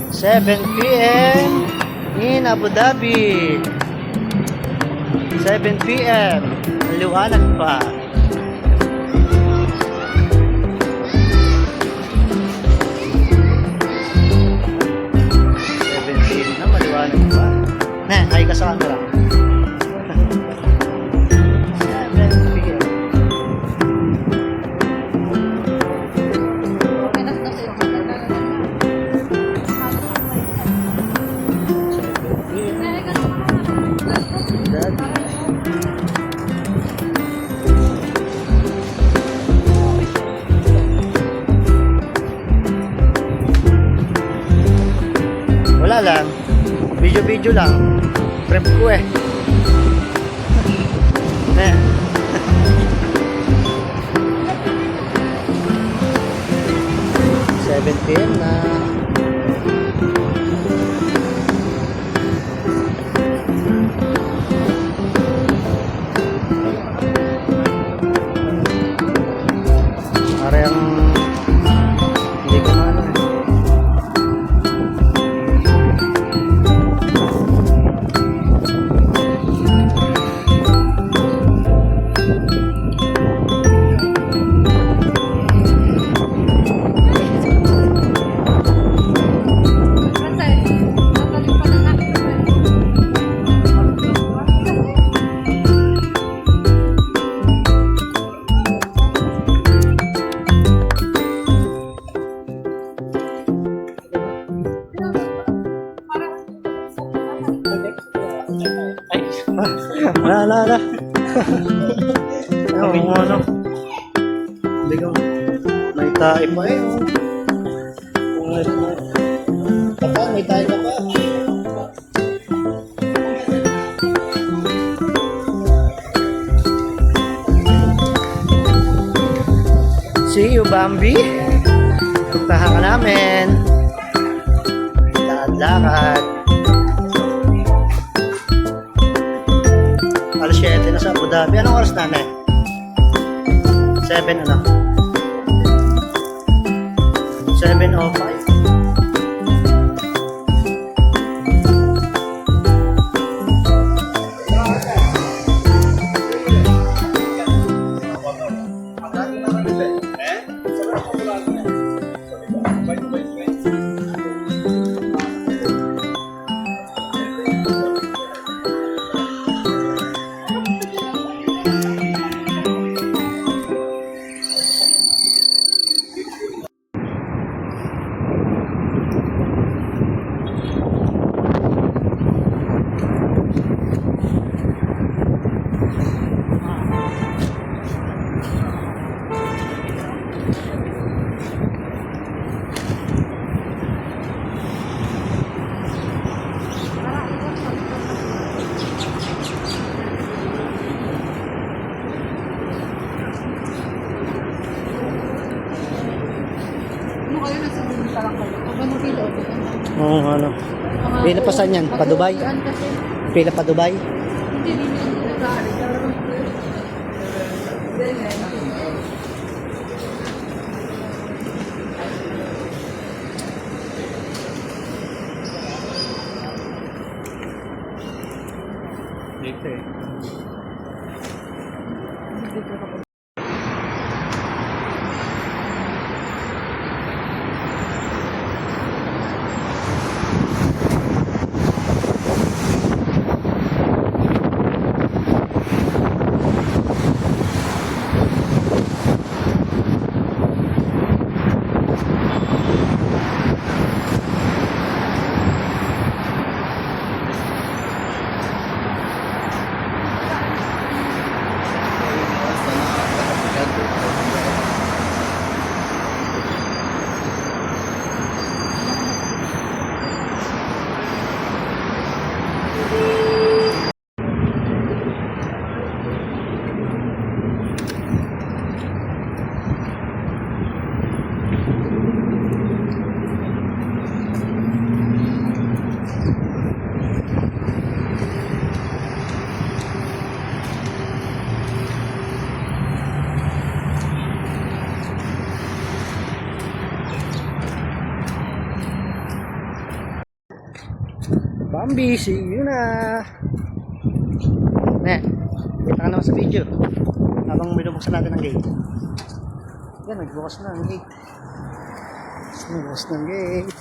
7 p.m. in Abu Dhabi. 7 p.m. Ang liwanag pa. 7 p.m. na, maliwanag pa. Ay ka sa camera. 7 p.m. Wala lang. Video lang. Prep ko eh. 7 p.m. na. Parang hindi ko na ano. Wala. Ayun, ano. Hindi ko. May tae pa eh. Papa, may tae ka pa. See you, Bambi. Puntahan ka namin. Lakad-lakad. Alas 7 na sa Abu Dhabi. Anong oras na, ne? 7 ano? 7:05. Oo, ano. Pila pa saan yan? Pa Dubai? Pila pa Dubai? Dito eh. Bambi, see you na. Ne, kita ka naman sa video. Habang binubuksan natin ang gate. Yan, nagbukas na ang gate. Nagbukas na ang gate.